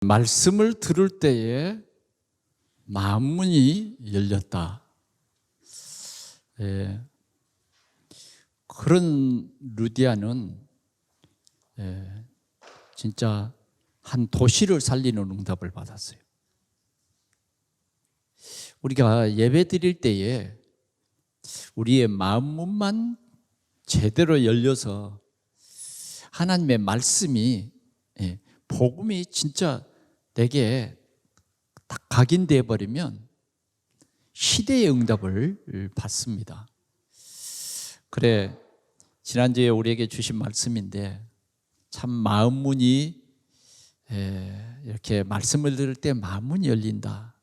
말씀을 들을 때에 마음문이 열렸다. 그런 루디아는 진짜 한 도시를 살리는 응답을 받았어요. 우리가 예배 드릴 때에 우리의 마음문만 제대로 열려서 하나님의 말씀이, 복음이 진짜 내게 딱 각인되어 버리면 시대의 응답을 받습니다. 그래, 지난주에 우리에게 주신 말씀인데 참 마음문이, 이렇게 말씀을 들을 때 마음문이 열린다.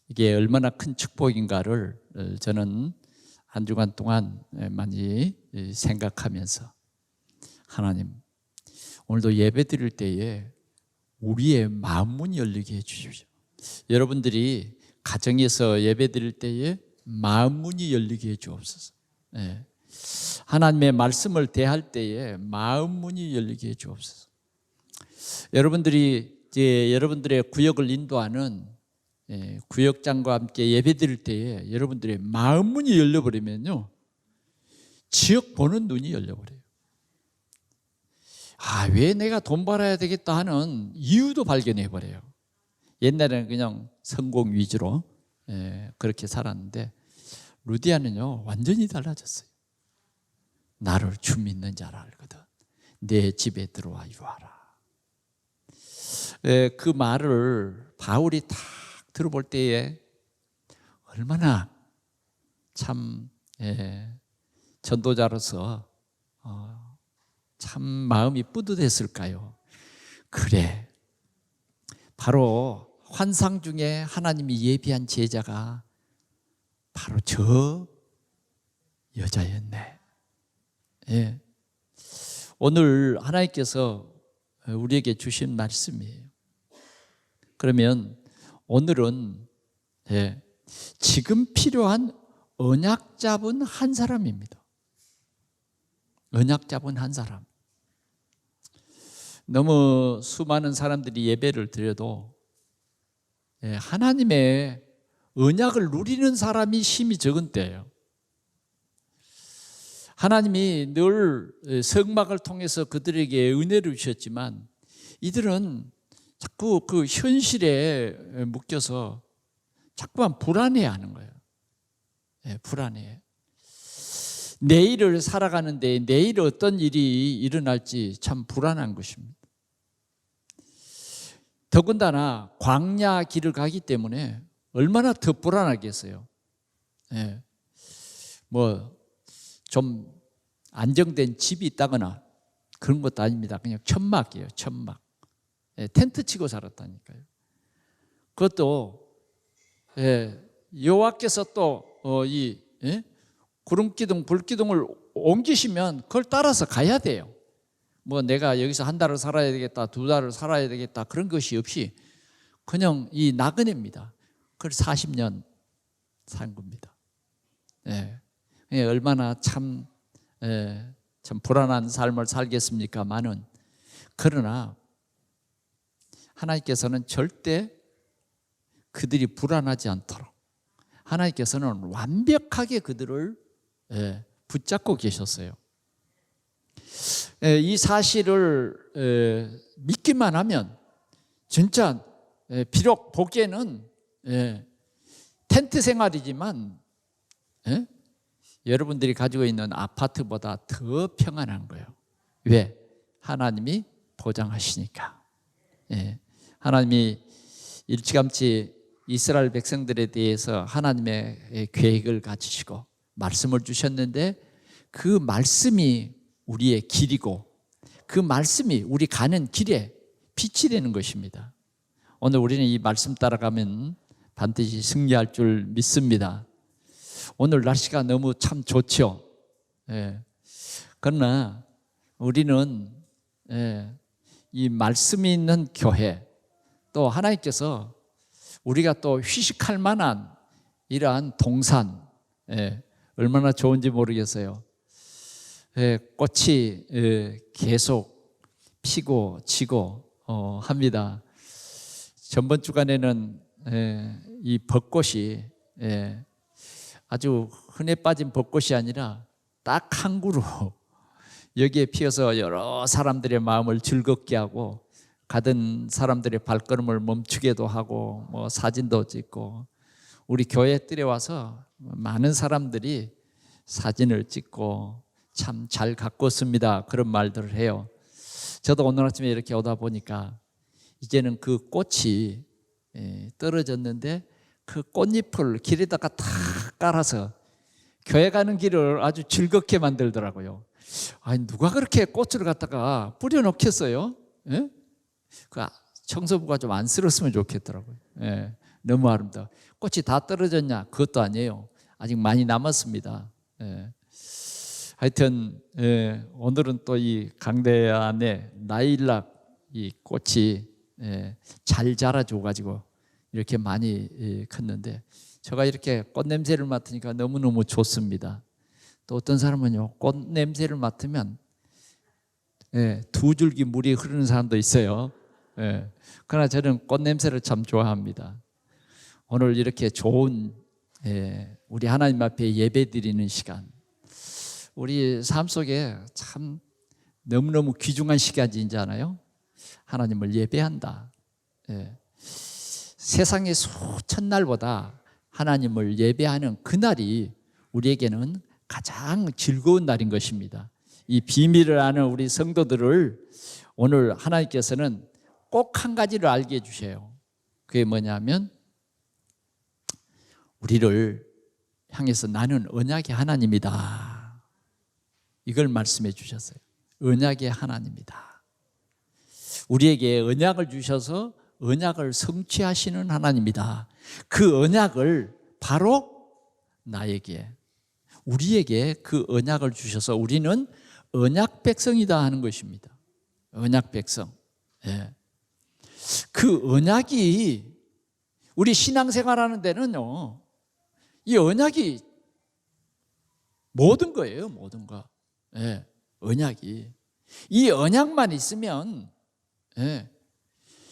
이게 얼마나 큰 축복인가를 저는 한 주간 동안 많이 생각하면서, 하나님 오늘도 예배 드릴 때에 우리의 마음문이 열리게 해주십시오. 여러분들이 가정에서 예배 드릴 때에 마음문이 열리게 해주옵소서. 하나님의 말씀을 대할 때에 마음문이 열리게 해주옵소서. 여러분들이 이제 여러분들의 구역을 인도하는 구역장과 함께 예배 드릴 때에 여러분들의 마음문이 열려버리면요, 지역 보는 눈이 열려버려요. 왜 내가 돈 벌어야 되겠다 하는 이유도 발견해버려요. 옛날에는 그냥 성공 위주로 그렇게 살았는데, 루디아는요 완전히 달라졌어요. 나를 주 믿는 자라 알거든. 내 집에 들어와 유하라. 그 말을 바울이 딱 들어볼 때에 얼마나 참 전도자로서 참 마음이 뿌듯했을까요? 그래, 바로 환상 중에 하나님이 예비한 제자가 바로 저 여자였네. 오늘 하나님께서 우리에게 주신 말씀이에요. 그러면 오늘은 지금 필요한 언약 잡은 한 사람입니다. 언약 잡은 한 사람. 너무 수많은 사람들이 예배를 드려도 하나님의 언약을 누리는 사람이 힘이 적은 때예요. 하나님이 늘 성막을 통해서 그들에게 은혜를 주셨지만 이들은 자꾸 그 현실에 묶여서 자꾸만 불안해하는 거예요. 불안해. 내일을 살아가는데 내일 어떤 일이 일어날지 참 불안한 것입니다. 더군다나 광야 길을 가기 때문에 얼마나 더 불안하겠어요. 뭐 좀 안정된 집이 있다거나 그런 것도 아닙니다. 그냥 천막이에요. 천막. 텐트 치고 살았다니까요. 그것도 여호와께서 또 이 구름기둥 불기둥을 옮기시면 그걸 따라서 가야 돼요. 뭐 내가 여기서 한 달을 살아야 되겠다, 두 달을 살아야 되겠다, 그런 것이 없이 그냥 이 나그네입니다. 그걸 40년 산 겁니다. 얼마나 참 불안한 삶을 살겠습니까만은, 그러나 하나님께서는 절대 그들이 불안하지 않도록 하나님께서는 완벽하게 그들을 붙잡고 계셨어요. 이 사실을 믿기만 하면 진짜 비록 보기에는 텐트 생활이지만 여러분들이 가지고 있는 아파트보다 더 평안한 거예요. 왜? 하나님이 보장하시니까. 하나님이 일찌감치 이스라엘 백성들에 대해서 하나님의 계획을 가지시고 말씀을 주셨는데, 그 말씀이 우리의 길이고 그 말씀이 우리 가는 길에 빛이 되는 것입니다. 오늘 우리는 이 말씀 따라가면 반드시 승리할 줄 믿습니다. 오늘 날씨가 너무 참 좋죠. 그러나 우리는 이 말씀이 있는 교회, 또 하나님께서 우리가 또 휴식할 만한 이러한 동산, 얼마나 좋은지 모르겠어요. 꽃이 계속 피고 지고 합니다. 전번 주간에는 이 벚꽃이 아주 흔해 빠진 벚꽃이 아니라 딱 한 그루 여기에 피어서 여러 사람들의 마음을 즐겁게 하고 가던 사람들의 발걸음을 멈추게도 하고 뭐 사진도 찍고 우리 교회 뜰에 와서 많은 사람들이 사진을 찍고 참 잘 가꿨습니다 그런 말들을 해요. 저도 오늘 아침에 이렇게 오다 보니까 이제는 그 꽃이 떨어졌는데 그 꽃잎을 길에다가 다 깔아서 교회 가는 길을 아주 즐겁게 만들더라고요. 아니 누가 그렇게 꽃을 갖다가 뿌려놓겠어요? 예? 그 청소부가 좀 안쓰러웠으면 좋겠더라고요. 예, 너무 아름다워. 꽃이 다 떨어졌냐? 그것도 아니에요. 아직 많이 남았습니다. 예. 하여튼 오늘은 또 이 강대 안에 나일락 이 꽃이 잘 자라줘가지고 이렇게 많이 컸는데 제가 이렇게 꽃 냄새를 맡으니까 너무너무 좋습니다. 또 어떤 사람은요 꽃 냄새를 맡으면 두 줄기 물이 흐르는 사람도 있어요. 그러나 저는 꽃 냄새를 참 좋아합니다. 오늘 이렇게 좋은 우리 하나님 앞에 예배 드리는 시간, 우리 삶 속에 참 너무너무 귀중한 시간이잖아요. 하나님을 예배한다. 세상의 수천 날보다 하나님을 예배하는 그날이 우리에게는 가장 즐거운 날인 것입니다. 이 비밀을 아는 우리 성도들을 오늘 하나님께서는 꼭 한 가지를 알게 해주셔요. 그게 뭐냐면 우리를 향해서 나는 언약의 하나님이다. 이걸 말씀해 주셨어요. 언약의 하나님이다. 우리에게 언약을 주셔서 언약을 성취하시는 하나님이다. 그 언약을 바로 나에게, 우리에게 그 언약을 주셔서 우리는 언약 백성이다 하는 것입니다. 언약 백성. 그 언약이 우리 신앙생활하는 데는요, 이 언약이 모든 거예요. 모든 거. 언약이. 이 언약만 있으면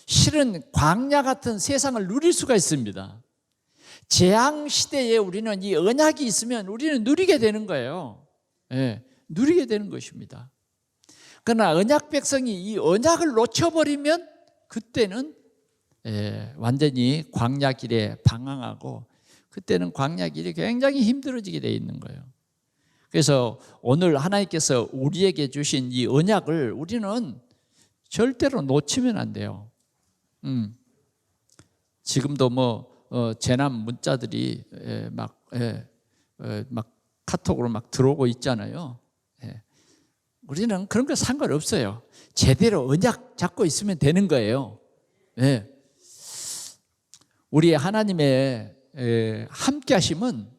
실은 광야 같은 세상을 누릴 수가 있습니다. 재앙 시대에 우리는 이 언약이 있으면 우리는 누리게 되는 거예요. 누리게 되는 것입니다. 그러나 언약 백성이 이 언약을 놓쳐버리면 그때는 완전히 광야 길에 방황하고 그때는 광야 길이 굉장히 힘들어지게 되어 있는 거예요. 그래서 오늘 하나님께서 우리에게 주신 이 언약을 우리는 절대로 놓치면 안 돼요. 지금도 재난 문자들이 막 카톡으로 막 들어오고 있잖아요. 우리는 그런 거 상관없어요. 제대로 언약 잡고 있으면 되는 거예요. 우리 하나님의 함께 하심은,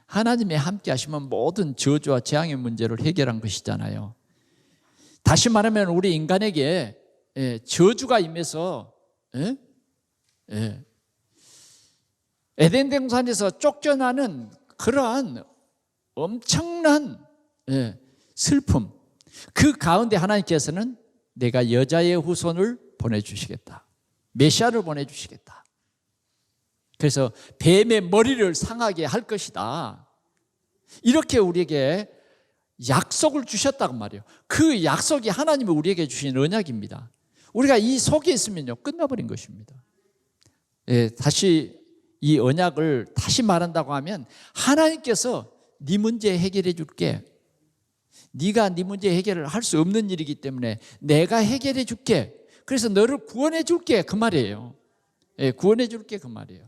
하나님의 함께 하심은 모든 저주와 재앙의 문제를 해결한 것이잖아요. 다시 말하면 우리 인간에게 저주가 임해서 에덴 동산에서 쫓겨나는 그러한 엄청난 슬픔, 그 가운데 하나님께서는 내가 여자의 후손을 보내주시겠다, 메시아를 보내주시겠다. 그래서 뱀의 머리를 상하게 할 것이다, 이렇게 우리에게 약속을 주셨다고 말이에요. 그 약속이 하나님이 우리에게 주신 언약입니다. 우리가 이 속에 있으면요 끝나버린 것입니다. 다시 이 언약을 다시 말한다고 하면 하나님께서 네 문제 해결해 줄게, 네가 네 문제 해결을 할 수 없는 일이기 때문에 내가 해결해 줄게, 그래서 너를 구원해 줄게, 그 말이에요. 구원해 줄게, 그 말이에요.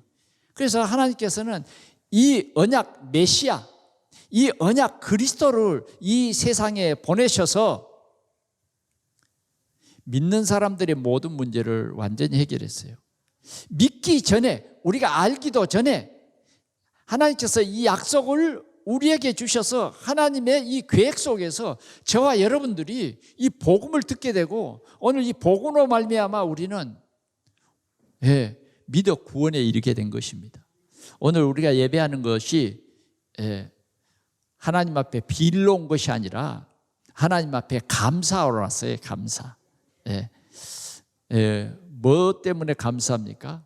그래서 하나님께서는 이 언약 메시아, 이 언약 그리스도를 이 세상에 보내셔서 믿는 사람들의 모든 문제를 완전히 해결했어요. 믿기 전에, 우리가 알기도 전에 하나님께서 이 약속을 우리에게 주셔서 하나님의 이 계획 속에서 저와 여러분들이 이 복음을 듣게 되고 오늘 이 복음으로 말미암아 우리는 믿어 구원에 이르게 된 것입니다. 오늘 우리가 예배하는 것이 하나님 앞에 빌러 온 것이 아니라 하나님 앞에 감사하러 왔어요. 감사. 뭐 때문에 감사합니까?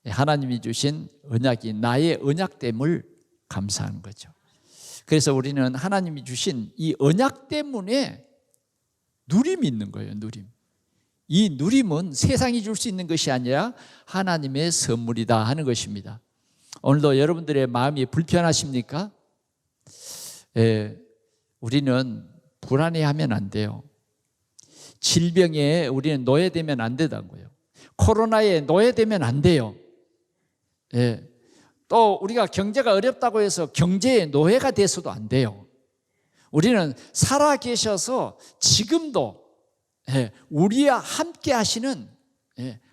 하나님이 주신 언약이 나의 언약됨을 감사하는 거죠. 그래서 우리는 하나님이 주신 이 언약 때문에 누림이 있는 거예요. 누림. 이 누림은 세상이 줄 수 있는 것이 아니라 하나님의 선물이다 하는 것입니다. 오늘도 여러분들의 마음이 불편하십니까? 우리는 불안해하면 안 돼요. 질병에 우리는 노예되면 안 된다는 거예요. 코로나에 노예되면 안 돼요. 또 우리가 경제가 어렵다고 해서 경제의 노예가 돼서도 안 돼요. 우리는 살아계셔서 지금도 우리와 함께 하시는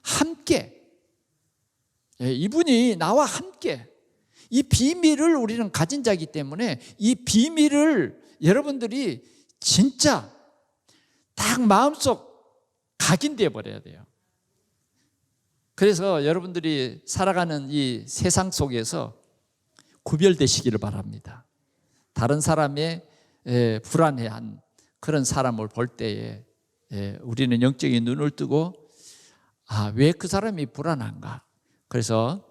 함께 이분이 나와 함께 이 비밀을 우리는 가진 자이기 때문에 이 비밀을 여러분들이 진짜 딱 마음속 각인되어 버려야 돼요. 그래서 여러분들이 살아가는 이 세상 속에서 구별되시기를 바랍니다. 다른 사람의 불안해한 그런 사람을 볼 때에 우리는 영적인 눈을 뜨고 왜 그 사람이 불안한가? 그래서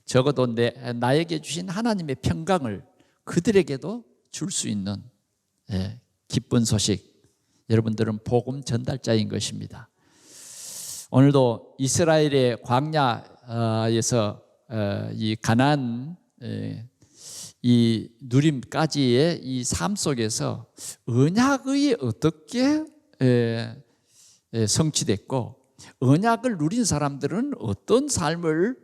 적어도 나에게 주신 하나님의 평강을 그들에게도 줄 수 있는 기쁜 소식, 여러분들은 복음 전달자인 것입니다. 오늘도 이스라엘의 광야에서 이 가나안 이 누림까지의 이 삶 속에서 언약이 어떻게 성취됐고 언약을 누린 사람들은 어떤 삶을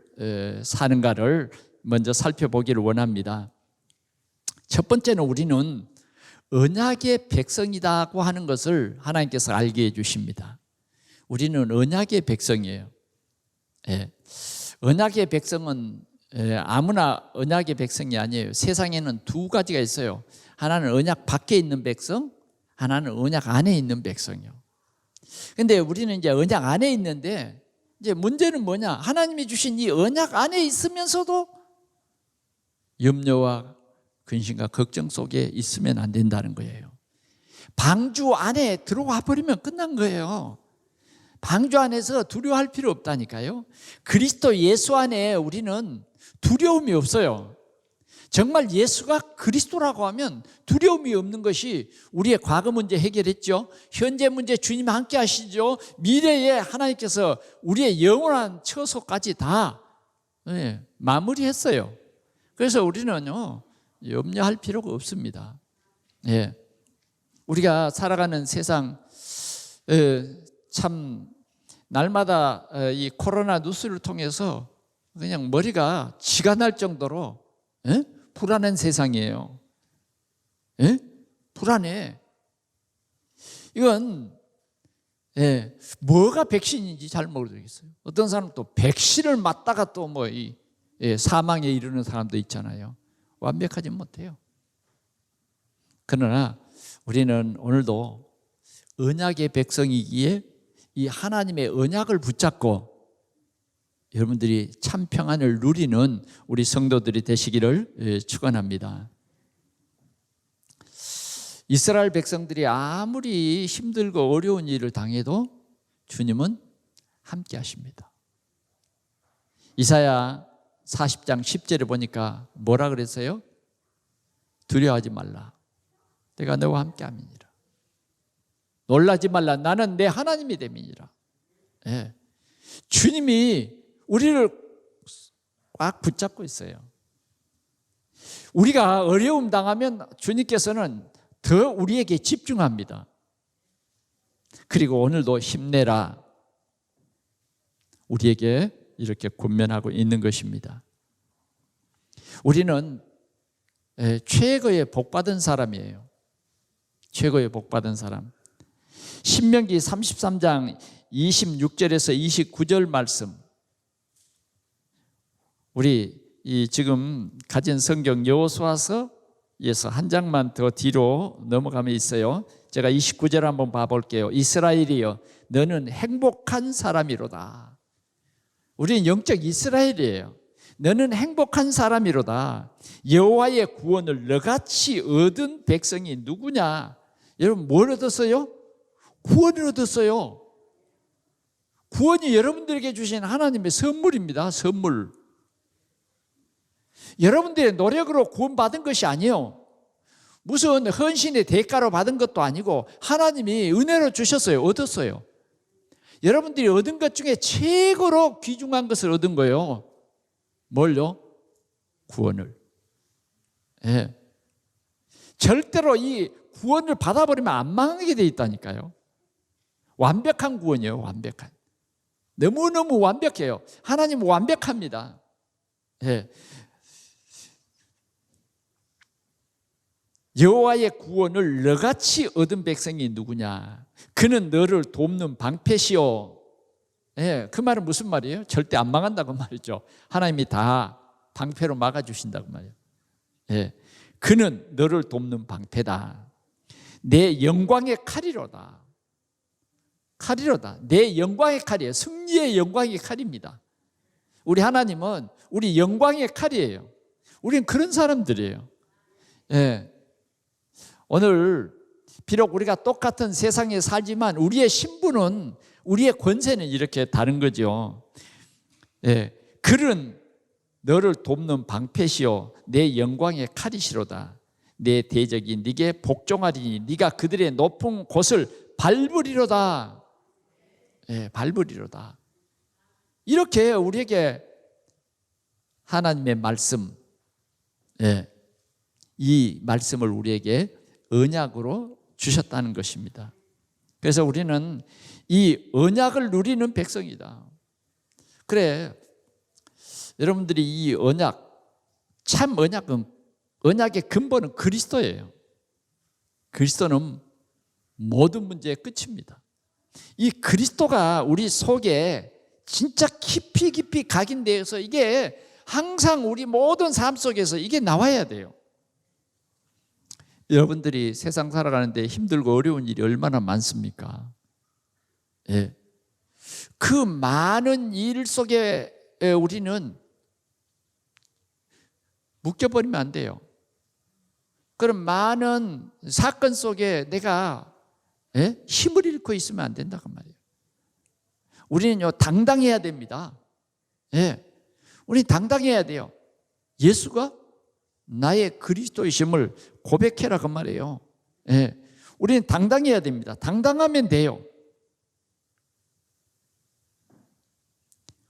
사는가를 먼저 살펴보기를 원합니다. 첫 번째는 우리는 언약의 백성이라고 하는 것을 하나님께서 알게 해주십니다. 우리는 언약의 백성이에요. 언약의 백성은 아무나 언약의 백성이 아니에요. 세상에는 두 가지가 있어요. 하나는 언약 밖에 있는 백성, 하나는 언약 안에 있는 백성이요. 근데 우리는 이제 언약 안에 있는데 이제 문제는 뭐냐? 하나님이 주신 이 언약 안에 있으면서도 염려와 근심과 걱정 속에 있으면 안 된다는 거예요. 방주 안에 들어와 버리면 끝난 거예요. 방주 안에서 두려워할 필요 없다니까요. 그리스도 예수 안에 우리는 두려움이 없어요. 정말 예수가 그리스도라고 하면 두려움이 없는 것이 우리의 과거 문제 해결했죠. 현재 문제 주님 함께 하시죠. 미래에 하나님께서 우리의 영원한 처소까지 다 마무리했어요. 그래서 우리는요 염려할 필요가 없습니다. 우리가 살아가는 세상 참 날마다 이 코로나 뉴스를 통해서 그냥 머리가 쥐가 날 정도로 불안한 세상이에요. 불안해. 이건 뭐가 백신인지 잘 모르겠어요. 어떤 사람은 또 백신을 맞다가 또 뭐 사망에 이르는 사람도 있잖아요. 완벽하지 못해요. 그러나 우리는 오늘도 언약의 백성이기에 이 하나님의 언약을 붙잡고 여러분들이 참 평안을 누리는 우리 성도들이 되시기를 축원합니다. 이스라엘 백성들이 아무리 힘들고 어려운 일을 당해도 주님은 함께 하십니다. 이사야 40장 10절에 보니까 뭐라 그랬어요? 두려워하지 말라. 내가 너와 함께 함이니라. 놀라지 말라. 나는 내 하나님이 됨이니라. 주님이 우리를 꽉 붙잡고 있어요. 우리가 어려움 당하면 주님께서는 더 우리에게 집중합니다. 그리고 오늘도 힘내라. 우리에게 이렇게 권면하고 있는 것입니다. 우리는 최고의 복받은 사람이에요. 최고의 복받은 사람. 신명기 33장 26절에서 29절 말씀, 우리 지금 가진 성경 여호수아서에서 한 장만 더 뒤로 넘어가면 있어요. 제가 29절 한번 봐볼게요. 이스라엘이여 너는 행복한 사람이로다. 우리는 영적 이스라엘이에요. 너는 행복한 사람이로다. 여호와의 구원을 너같이 얻은 백성이 누구냐? 여러분 뭘 얻었어요? 구원을 얻었어요. 구원이 여러분들에게 주신 하나님의 선물입니다. 선물. 여러분들의 노력으로 구원받은 것이 아니에요. 무슨 헌신의 대가로 받은 것도 아니고 하나님이 은혜로 주셨어요. 얻었어요. 여러분들이 얻은 것 중에 최고로 귀중한 것을 얻은 거예요. 뭘요? 구원을. 예. 절대로 이 구원을 받아버리면 안 망하게 돼 있다니까요. 완벽한 구원이에요. 완벽한. 너무너무 완벽해요. 하나님은 완벽합니다. 예. 여호와의 구원을 너같이 얻은 백성이 누구냐? 그는 너를 돕는 방패시오. 예, 그 말은 무슨 말이에요? 절대 안 망한다고 말이죠. 하나님이 다 방패로 막아주신다고 말이에요. 예, 그는 너를 돕는 방패다. 내 영광의 칼이로다. 칼이로다. 내 영광의 칼이에요. 승리의 영광의 칼입니다. 우리 하나님은 우리 영광의 칼이에요. 우리는 그런 사람들이에요. 예. 오늘 비록 우리가 똑같은 세상에 살지만 우리의 신분은, 우리의 권세는 이렇게 다른 거죠. 예, 그는 너를 돕는 방패시오 내 영광의 칼이시로다. 내 대적이 네게 복종하리니 네가 그들의 높은 곳을 밟으리로다. 예, 밟으리로다. 이렇게 우리에게 하나님의 말씀, 예, 이 말씀을 우리에게 언약으로 주셨다는 것입니다. 그래서 우리는 이 언약을 누리는 백성이다. 그래, 여러분들이 이 언약, 참 언약은, 언약의 근본은 그리스도예요. 그리스도는 모든 문제의 끝입니다. 이 그리스도가 우리 속에 진짜 깊이 각인되어서 이게 항상 우리 모든 삶 속에서 이게 나와야 돼요. 여러분들이 세상 살아가는데 힘들고 어려운 일이 얼마나 많습니까? 예. 그 많은 일 속에 우리는 묶여버리면 안 돼요. 그런 많은 사건 속에 내가 힘을 잃고 있으면 안 된다고 말이에요. 우리는요, 당당해야 됩니다. 예. 우리는 당당해야 돼요. 예수가 나의 그리스도이심을 고백해라 그 말이에요. 예. 우리는 당당해야 됩니다. 당당하면 돼요.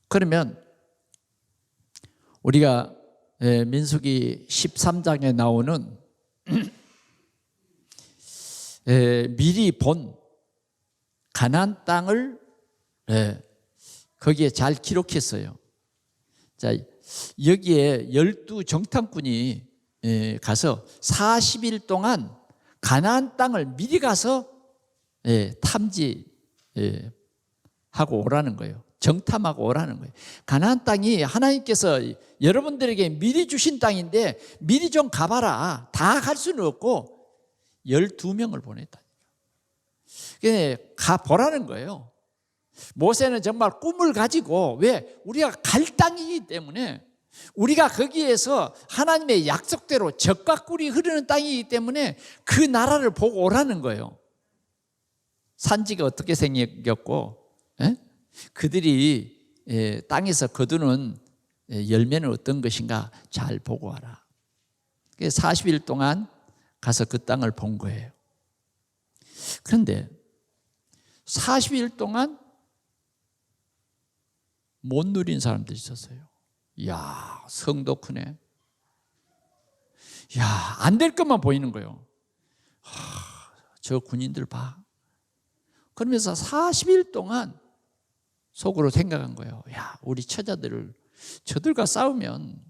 그러면 우리가 민수기 13장에 나오는 미리 본 가나안 땅을 거기에 잘 기록했어요. 자, 여기에 12정탐꾼이 가서 40일 동안 가나안 땅을 미리 가서 탐지하고 오라는 거예요. 정탐하고 오라는 거예요. 가나안 땅이 하나님께서 여러분들에게 미리 주신 땅인데 미리 좀 가봐라. 다 갈 수는 없고 12명을 보냈다. 가보라는 거예요. 모세는 정말 꿈을 가지고, 왜? 우리가 갈 땅이기 때문에, 우리가 거기에서 하나님의 약속대로 젖과 꿀이 흐르는 땅이기 때문에 그 나라를 보고 오라는 거예요. 산지가 어떻게 생겼고, 그들이 땅에서 거두는 열매는 어떤 것인가 잘 보고 와라. 40일 동안 가서 그 땅을 본 거예요. 그런데 40일 동안 못 누린 사람들이 있었어요. 이야, 성도 크네. 이야, 안 될 것만 보이는 거예요. 저 군인들 봐. 그러면서 40일 동안 속으로 생각한 거예요. 야, 우리 처자들을 저들과 싸우면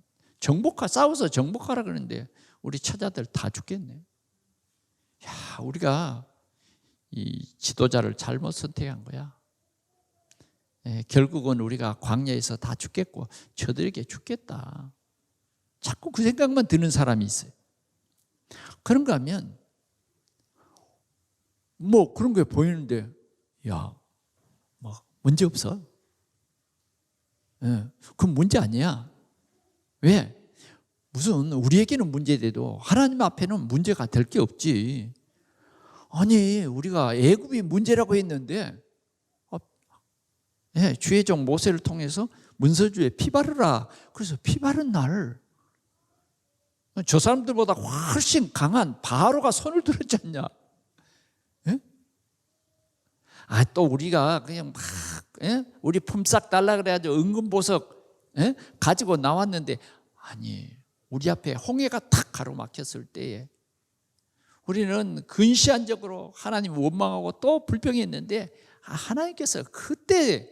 싸워서 정복하라 그러는데 우리 처자들 다 죽겠네. 야, 우리가 이 지도자를 잘못 선택한 거야. 결국은 우리가 광야에서 다 죽겠고 저들에게 죽겠다. 자꾸 그 생각만 드는 사람이 있어요. 그런가 하면 뭐 그런 게 보이는데, 야, 뭐 문제 없어. 그건 문제 아니야. 왜? 무슨 우리에게는 문제돼도 하나님 앞에는 문제가 될 게 없지. 아니, 우리가 애굽이 문제라고 했는데 주의 종 모세를 통해서 문서주에 피 바르라. 그래서 피 바른 날 저 사람들보다 훨씬 강한 바로가 손을 들었지 않냐. 또 우리가 그냥 막 우리 품삯 달라 그래가지고 은근보석 가지고 나왔는데, 아니, 우리 앞에 홍해가 탁 가로막혔을 때에 우리는 근시안적으로 하나님을 원망하고 또 불평했는데, 하나님께서 그때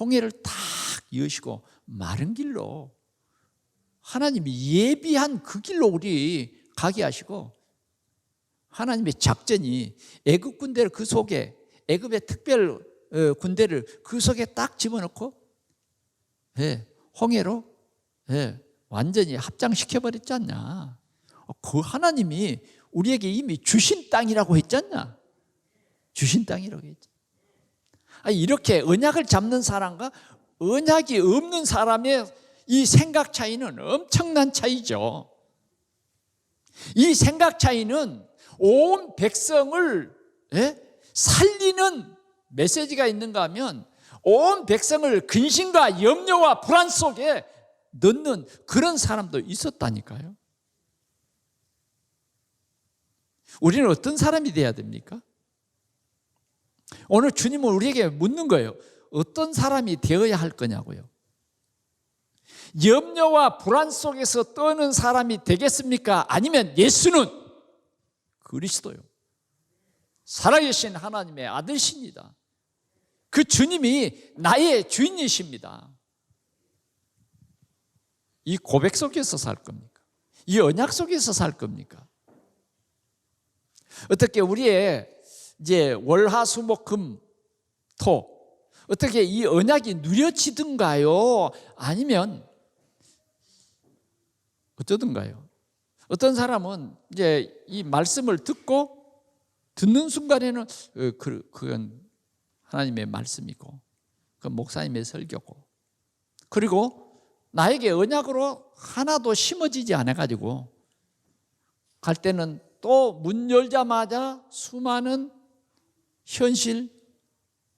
홍해를 탁 여시고 마른 길로, 하나님이 예비한 그 길로 우리 가게 하시고, 하나님의 작전이 애굽 군대를 그 속에, 애굽의 특별 군대를 그 속에 딱 집어넣고 홍해로 완전히 합장시켜버렸지 않냐. 그 하나님이 우리에게 이미 주신 땅이라고 했지 않냐. 주신 땅이라고 했지. 이렇게 언약을 잡는 사람과 언약이 없는 사람의 이 생각 차이는 엄청난 차이죠. 이 생각 차이는 온 백성을 살리는 메시지가 있는가 하면, 온 백성을 근심과 염려와 불안 속에 넣는 그런 사람도 있었다니까요. 우리는 어떤 사람이 돼야 됩니까? 오늘 주님은 우리에게 묻는 거예요. 어떤 사람이 되어야 할 거냐고요. 염려와 불안 속에서 떠는 사람이 되겠습니까? 아니면 예수는 그리스도요, 살아계신 하나님의 아들이십니다. 그 주님이 나의 주인이십니다. 이 고백 속에서 살 겁니까? 이 언약 속에서 살 겁니까? 어떻게 우리의 이제 월화수목금토 어떻게 이 언약이 누려지든가요? 아니면 어쩌든가요? 어떤 사람은 이제 이 말씀을 듣는 순간에는 그건 하나님의 말씀이고, 그건 목사님의 설교고, 그리고 나에게 언약으로 하나도 심어지지 않아가지고 갈 때는 또 문 열자마자 수많은 현실,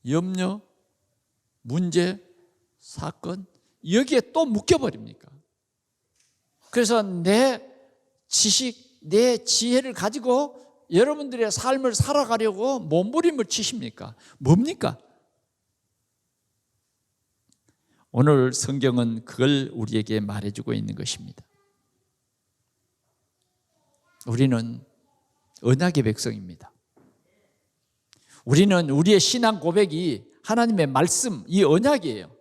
염려, 문제, 사건, 여기에 또 묶여버립니까? 그래서 내 지식, 내 지혜를 가지고 여러분들의 삶을 살아가려고 몸부림을 치십니까? 뭡니까? 오늘 성경은 그걸 우리에게 말해주고 있는 것입니다. 우리는 언약의 백성입니다. 우리는 우리의 신앙 고백이 하나님의 말씀, 이 언약이에요.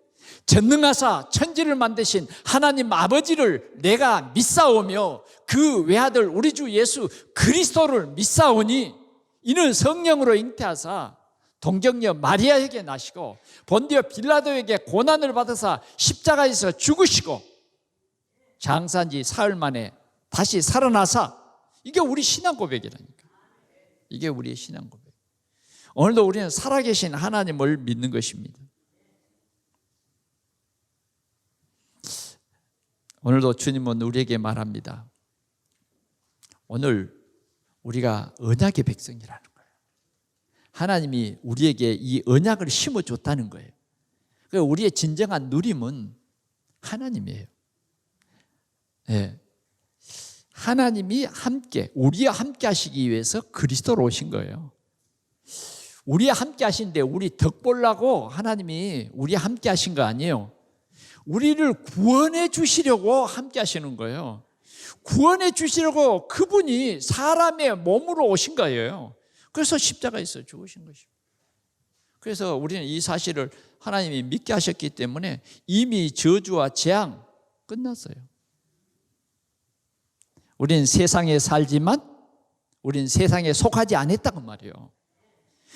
전능하사 천지를 만드신 하나님 아버지를 내가 믿사오며 그 외아들 우리 주 예수 그리스도를 믿사오니 이는 성령으로 잉태하사 동정녀 마리아에게 나시고 본디오 빌라도에게 고난을 받으사 십자가에서 죽으시고 장사한 지 사흘 만에 다시 살아나사, 이게 우리 신앙 고백이라니까. 이게 우리의 신앙 고백. 오늘도 우리는 살아계신 하나님을 믿는 것입니다. 오늘도 주님은 우리에게 말합니다. 오늘 우리가 언약의 백성이라는 거예요. 하나님이 우리에게 이 언약을 심어줬다는 거예요. 우리의 진정한 누림은 하나님이에요. 네. 하나님이 함께, 우리와 함께 하시기 위해서 그리스도로 오신 거예요. 우리와 함께 하시는데 우리 덕 보려고 하나님이 우리와 함께 하신 거 아니에요. 우리를 구원해 주시려고 함께 하시는 거예요. 구원해 주시려고 그분이 사람의 몸으로 오신 거예요. 그래서 십자가에서 죽으신 것입니다. 그래서 우리는 이 사실을 하나님이 믿게 하셨기 때문에 이미 저주와 재앙 끝났어요. 우리는 세상에 살지만 우리는 세상에 속하지 않았다고 말이에요.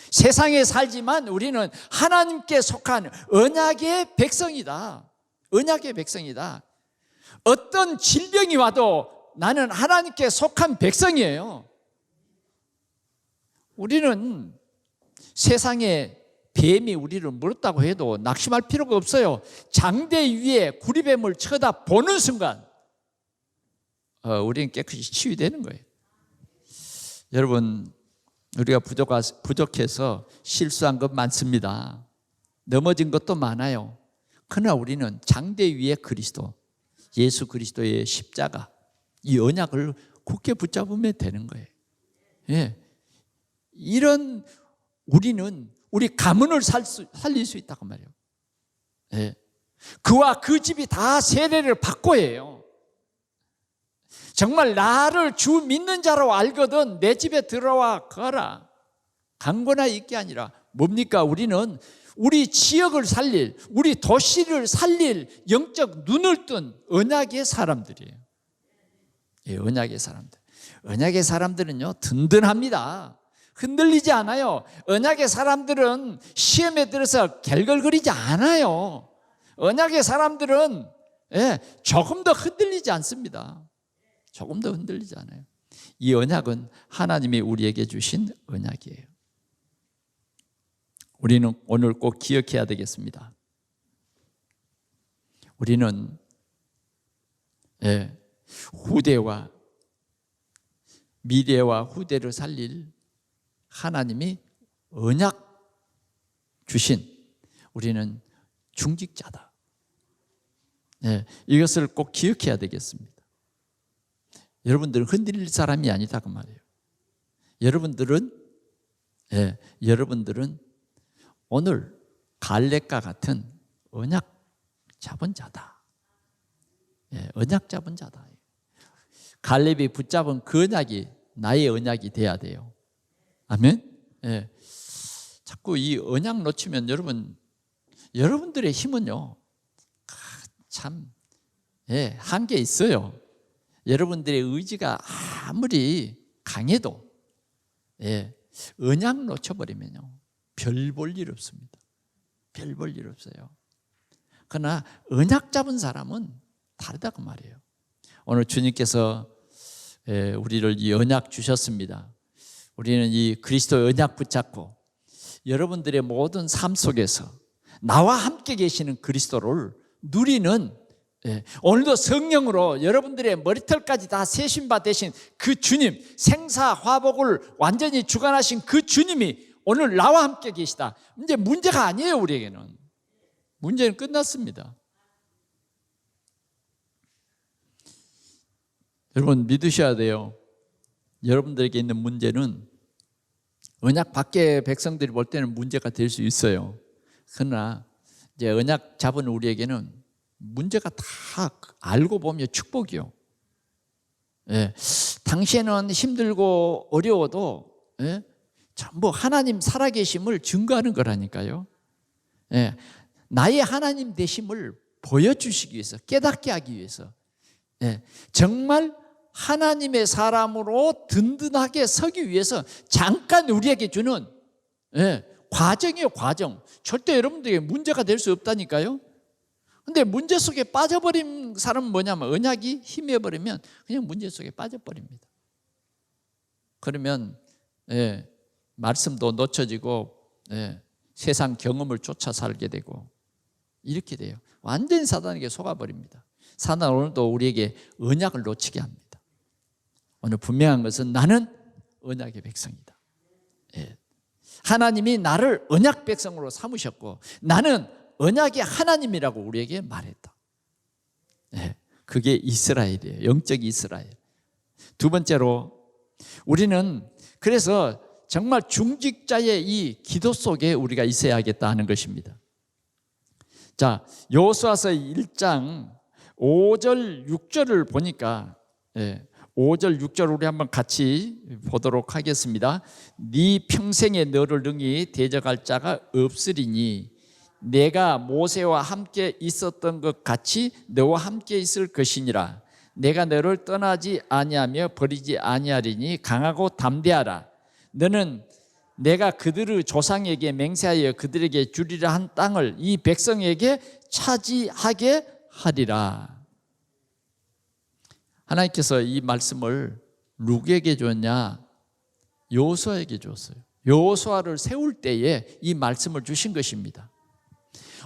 세상에 살지만 우리는 하나님께 속한 언약의 백성이다. 언약의 백성이다. 어떤 질병이 와도 나는 하나님께 속한 백성이에요. 우리는 세상에 뱀이 우리를 물었다고 해도 낙심할 필요가 없어요. 장대 위에 구리뱀을 쳐다보는 순간 우리는 깨끗이 치유되는 거예요. 여러분, 우리가 부족해서 실수한 것 많습니다. 넘어진 것도 많아요. 그러나 우리는 장대 위에 그리스도, 예수 그리스도의 십자가, 이 언약을 굳게 붙잡으면 되는 거예요. 예. 이런 우리는 우리 가문을 살릴 수 있다고 말이에요. 예. 그와 그 집이 다 세례를 받고 해요. 정말 나를 주 믿는 자로 알거든 내 집에 들어와 거라. 강고나 있게 아니라 뭡니까? 우리는 우리 지역을 살릴, 우리 도시를 살릴 영적 눈을 뜬 언약의 사람들이에요. 예, 언약의 사람들. 언약의 사람들은요, 든든합니다. 흔들리지 않아요. 언약의 사람들은 시험에 들어서 결걸거리지 않아요. 언약의 사람들은 조금 더 흔들리지 않습니다. 조금 더 흔들리지 않아요. 이 언약은 하나님이 우리에게 주신 언약이에요. 우리는 오늘 꼭 기억해야 되겠습니다. 우리는 후대와 미래와 후대를 살릴 하나님이 언약 주신 우리는 중직자다. 이것을 꼭 기억해야 되겠습니다. 여러분들은 흔들릴 사람이 아니다 그 말이에요. 여러분들은 오늘 갈렙과 같은 언약 잡은 자다. 언약 잡은 자다. 갈렙이 붙잡은 그 언약이 나의 언약이 돼야 돼요. 아멘. 자꾸 이 언약 놓치면 여러분들의 힘은요, 참 한계 있어요. 여러분들의 의지가 아무리 강해도 언약 놓쳐버리면요, 별 볼 일 없습니다. 별 볼 일 없어요. 그러나 언약 잡은 사람은 다르다고 말이에요. 오늘 주님께서 우리를 이 언약 주셨습니다. 우리는 이 그리스도의 언약 붙잡고 여러분들의 모든 삶 속에서 나와 함께 계시는 그리스도를 누리는, 오늘도 성령으로 여러분들의 머리털까지 다 세신 바 되신 그 주님, 생사화복을 완전히 주관하신 그 주님이 오늘 나와 함께 계시다. 이제 문제가 아니에요. 우리에게는 문제는 끝났습니다. 여러분 믿으셔야 돼요. 여러분들에게 있는 문제는 언약 밖의 백성들이 볼 때는 문제가 될 수 있어요. 그러나 이제 언약 잡은 우리에게는 문제가 다 알고 보면 축복이요. 당시에는 힘들고 어려워도 전부 하나님 살아계심을 증거하는 거라니까요. 나의 하나님 되심을 보여주시기 위해서, 깨닫게 하기 위해서, 정말 하나님의 사람으로 든든하게 서기 위해서 잠깐 우리에게 주는 과정이에요. 과정. 절대 여러분들에게 문제가 될 수 없다니까요. 근데 문제 속에 빠져버린 사람은 뭐냐면, 언약이 희미해버리면 그냥 문제 속에 빠져버립니다. 그러면 말씀도 놓쳐지고 세상 경험을 쫓아 살게 되고 이렇게 돼요. 완전히 사단에게 속아버립니다. 사단 오늘도 우리에게 언약을 놓치게 합니다. 오늘 분명한 것은 나는 언약의 백성이다. 하나님이 나를 언약 백성으로 삼으셨고 나는 언약의 하나님이라고 우리에게 말했다. 그게 이스라엘이에요. 영적 이스라엘. 두 번째로 우리는 그래서 정말 중직자의 이 기도 속에 우리가 있어야겠다 하는 것입니다. 자, 여호수아서 1장 5절 6절을 보니까 5절 6절 우리 한번 같이 보도록 하겠습니다. 네 평생에 너를 능히 대적할 자가 없으리니 내가 모세와 함께 있었던 것 같이 너와 함께 있을 것이니라. 내가 너를 떠나지 아니하며 버리지 아니하리니 강하고 담대하라. 너는 내가 그들의 조상에게 맹세하여 그들에게 주리라 한 땅을 이 백성에게 차지하게 하리라. 하나님께서 이 말씀을 누구에게 줬냐? 여호수아에게 줬어요. 여호수아를 세울 때에 이 말씀을 주신 것입니다.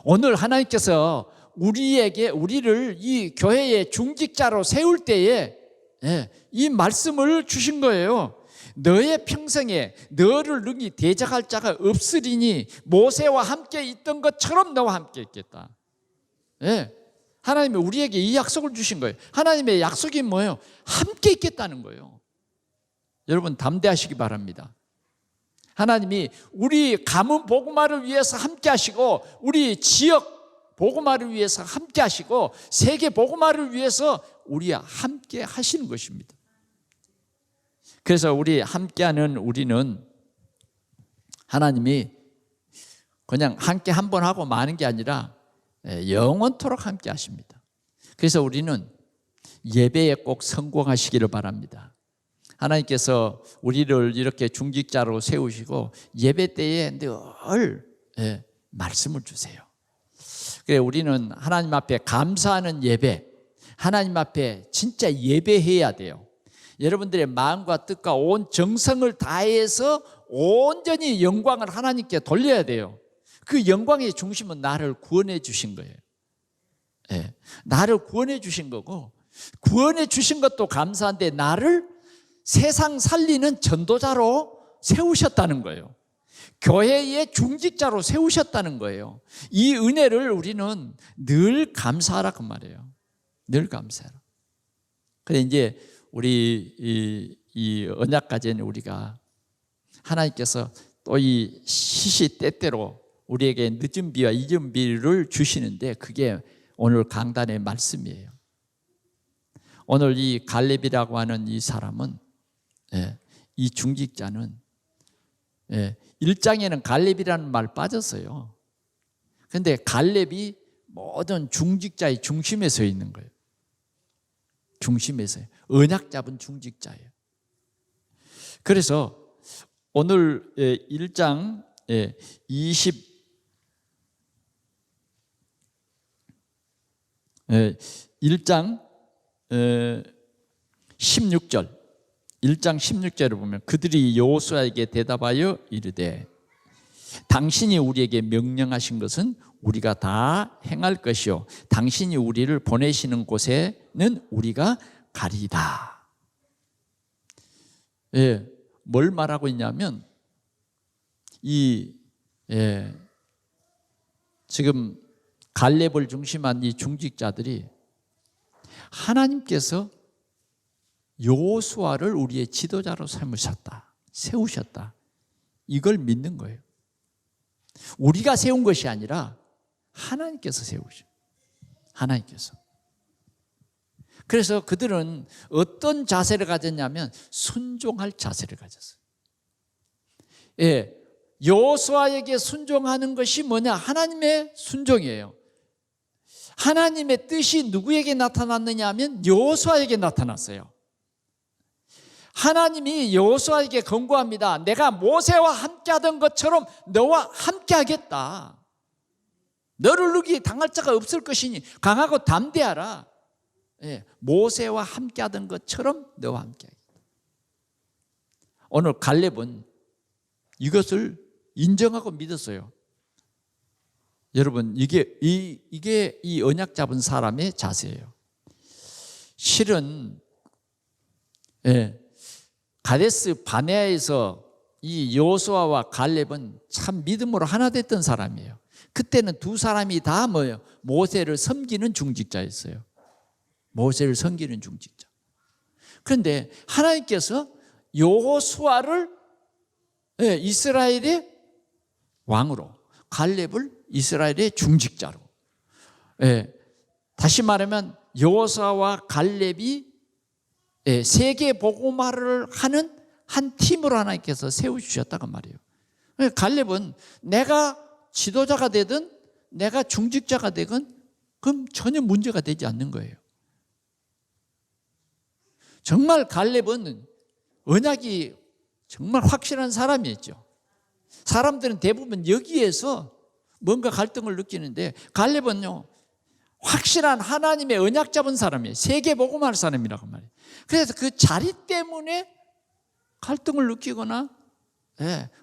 오늘 하나님께서 우리를 이 교회의 중직자로 세울 때에 이 말씀을 주신 거예요. 너의 평생에 너를 능히 대적할 자가 없으리니 모세와 함께 있던 것처럼 너와 함께 있겠다. 예. 하나님이 우리에게 이 약속을 주신 거예요. 하나님의 약속이 뭐예요? 함께 있겠다는 거예요. 여러분 담대하시기 바랍니다. 하나님이 우리 가문 복음화를 위해서 함께 하시고, 우리 지역 복음화를 위해서 함께 하시고, 세계 복음화를 위해서 우리와 함께 하시는 것입니다. 그래서 우리 함께하는 우리는 하나님이 그냥 함께 한 번 하고 마는 게 아니라 영원토록 함께 하십니다. 그래서 우리는 예배에 꼭 성공하시기를 바랍니다. 하나님께서 우리를 이렇게 중직자로 세우시고 예배 때에 늘 말씀을 주세요. 그래, 우리는 하나님 앞에 감사하는 예배, 하나님 앞에 진짜 예배해야 돼요. 여러분들의 마음과 뜻과 온 정성을 다해서 온전히 영광을 하나님께 돌려야 돼요. 그 영광의 중심은 나를 구원해 주신 거예요. 나를 구원해 주신 거고, 구원해 주신 것도 감사한데 나를 세상 살리는 전도자로 세우셨다는 거예요. 교회의 중직자로 세우셨다는 거예요. 이 은혜를 우리는 늘 감사하라 그 말이에요. 늘 감사하라. 그래, 이제 우리 이 언약까지는 우리가 하나님께서 또 이 시시때때로 우리에게 늦은 비와 이른 비를 주시는데, 그게 오늘 강단의 말씀이에요. 오늘 이 갈렙이라고 하는 이 사람은, 이 중직자는 1장에는 갈렙이라는 말 빠졌어요. 그런데 갈렙이 모든 중직자의 중심에 서 있는 거예요. 중심에서 언약 잡은 중직자예요. 그래서 오늘 1장 1장 16절, 1장 16절을 보면 그들이 여호수아에게 대답하여 이르되 당신이 우리에게 명령하신 것은 우리가 다 행할 것이요 당신이 우리를 보내시는 곳에는 우리가 가리이다. 뭘 말하고 있냐면 지금 갈렙을 중심한 이 중직자들이 하나님께서 여호수아를 우리의 지도자로 세우셨다. 이걸 믿는 거예요. 우리가 세운 것이 아니라 하나님께서 세우셔. 하나님께서. 그래서 그들은 어떤 자세를 가졌냐면 순종할 자세를 가졌어요. 여호수아에게 순종하는 것이 뭐냐? 하나님의 순종이에요. 하나님의 뜻이 누구에게 나타났느냐 하면 여호수아에게 나타났어요. 하나님이 여호수아에게 권고합니다. 내가 모세와 함께하던 것처럼 너와 함께하겠다. 너를 능히 당할 자가 없을 것이니 강하고 담대하라. 모세와 함께하던 것처럼 너와 함께하겠다. 오늘 갈렙은 이것을 인정하고 믿었어요. 여러분, 이게 이 언약 잡은 사람의 자세예요. 실은 가데스 바네아에서 이 여호수아와 갈렙은 참 믿음으로 하나 됐던 사람이에요. 그때는 두 사람이 다 뭐예요? 모세를 섬기는 중직자였어요. 모세를 섬기는 중직자. 그런데 하나님께서 여호수아를 이스라엘의 왕으로, 갈렙을 이스라엘의 중직자로, 다시 말하면 여호수아와 갈렙이 세계 복음화를 하는 한 팀으로 하나님께서 세우주셨다고 말이에요. 갈렙은 내가 지도자가 되든 내가 중직자가 되든 그럼 전혀 문제가 되지 않는 거예요. 정말 갈렙은 언약이 정말 확실한 사람이었죠. 사람들은 대부분 여기에서 뭔가 갈등을 느끼는데 갈렙은요, 확실한 하나님의 언약 잡은 사람이에요. 세계 복음할 사람이라고 말이에요. 그래서 그 자리 때문에 갈등을 느끼거나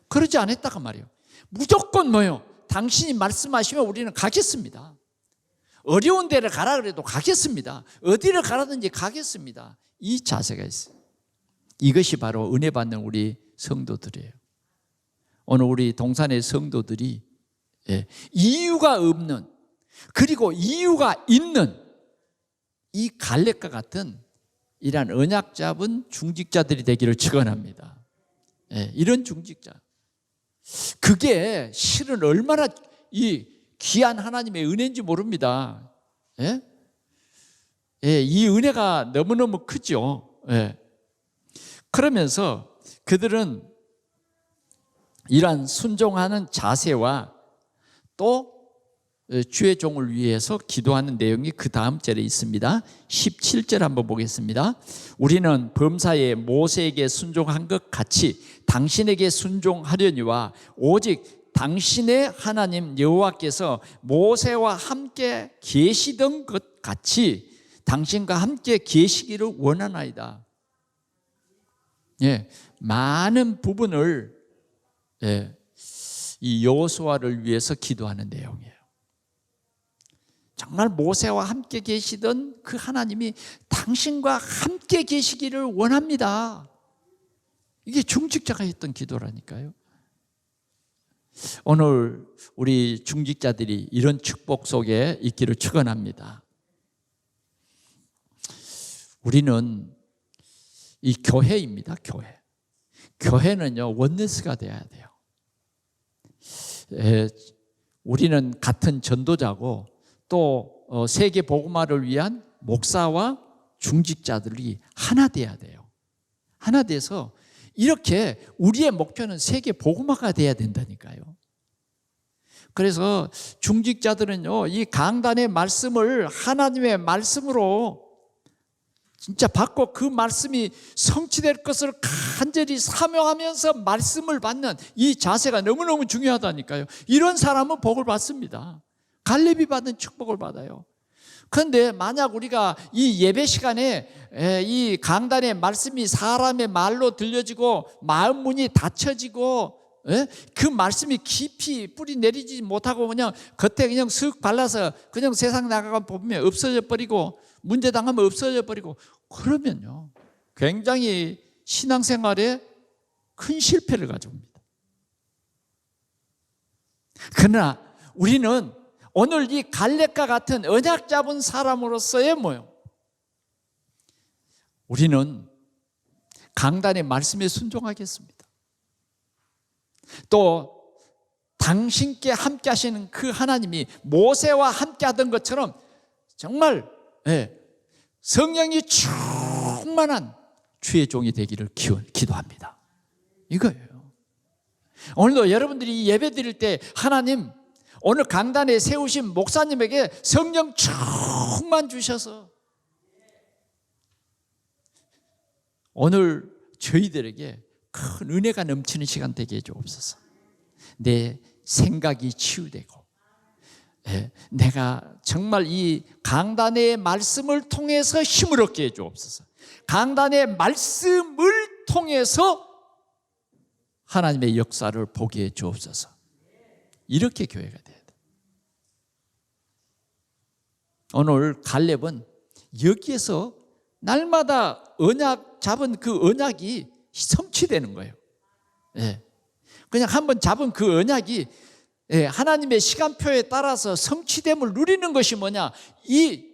그러지 않았다고 말이에요. 무조건 뭐예요? 당신이 말씀하시면 우리는 가겠습니다. 어려운 데를 가라 그래도 가겠습니다. 어디를 가라든지 가겠습니다. 이 자세가 있어요. 이것이 바로 은혜 받는 우리 성도들이에요. 오늘 우리 동산의 성도들이 이유가 없는, 그리고 이유가 있는 이 갈렙과 같은 이러한 언약 잡은 중직자들이 되기를 축원합니다. 이런 중직자, 그게 실은 얼마나 이 귀한 하나님의 은혜인지 모릅니다. 이 은혜가 너무너무 크죠. 그러면서 그들은 이러한 순종하는 자세와 또 주의 종을 위해서 기도하는 내용이 그 다음 절에 있습니다. 17절 한번 보겠습니다. 우리는 범사에 모세에게 순종한 것 같이 당신에게 순종하려니와 오직 당신의 하나님 여호와께서 모세와 함께 계시던 것 같이 당신과 함께 계시기를 원하나이다. 많은 부분을 이 여호수아를 위해서 기도하는 내용이에요. 정말 모세와 함께 계시던 그 하나님이 당신과 함께 계시기를 원합니다. 이게 중직자가 했던 기도라니까요. 오늘 우리 중직자들이 이런 축복 속에 있기를 축원합니다. 우리는 이 교회입니다. 교회는요 원네스가 돼야 돼요. 우리는 같은 전도자고 또 세계 복음화를 위한 목사와 중직자들이 하나 돼야 돼요. 하나 돼서 이렇게 우리의 목표는 세계 복음화가 돼야 된다니까요. 그래서 중직자들은요 이 강단의 말씀을 하나님의 말씀으로 진짜 받고 그 말씀이 성취될 것을 간절히 사모하면서 말씀을 받는 이 자세가 너무너무 중요하다니까요. 이런 사람은 복을 받습니다. 갈렙이 받은 축복을 받아요. 그런데 만약 우리가 이 예배 시간에 이 강단의 말씀이 사람의 말로 들려지고 마음 문이 닫혀지고 그 말씀이 깊이 뿌리 내리지 못하고 그냥 겉에 그냥 슥 발라서 그냥 세상 나가가 보면 없어져 버리고 문제 당하면 없어져 버리고 그러면요 굉장히 신앙생활에 큰 실패를 가져옵니다. 그러나 우리는 오늘 이 갈렙과 같은 언약 잡은 사람으로서의 뭐요? 우리는 강단의 말씀에 순종하겠습니다. 또 당신께 함께 하시는 그 하나님이 모세와 함께 하던 것처럼 정말 성령이 충만한 주의 종이 되기를 기도합니다. 이거예요. 오늘도 여러분들이 예배 드릴 때 하나님 오늘 강단에 세우신 목사님에게 성령 충만 주셔서 오늘 저희들에게 큰 은혜가 넘치는 시간 되게 해주옵소서. 내 생각이 치유되고 내가 정말 이 강단의 말씀을 통해서 힘을 얻게 해주옵소서. 강단의 말씀을 통해서 하나님의 역사를 보게 해주옵소서. 이렇게 교회가 돼야 돼. 오늘 갈렙은 여기에서 날마다 언약 잡은 그 언약이 성취되는 거예요. 그냥 한번 잡은 그 언약이 하나님의 시간표에 따라서 성취됨을 누리는 것이 뭐냐? 이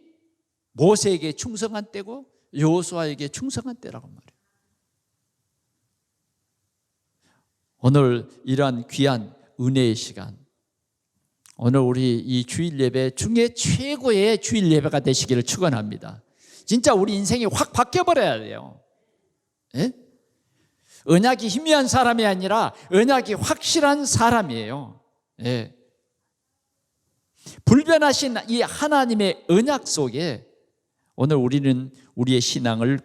모세에게 충성한 때고 여호수아에게 충성한 때라고 말해요. 오늘 이러한 귀한 은혜의 시간, 오늘 우리 이 주일 예배 중에 최고의 주일 예배가 되시기를 축원합니다. 진짜 우리 인생이 확 바뀌어버려야 돼요. 언약이 희미한 사람이 아니라 언약이 확실한 사람이에요. 불변하신 이 하나님의 언약 속에 오늘 우리는 우리의 신앙을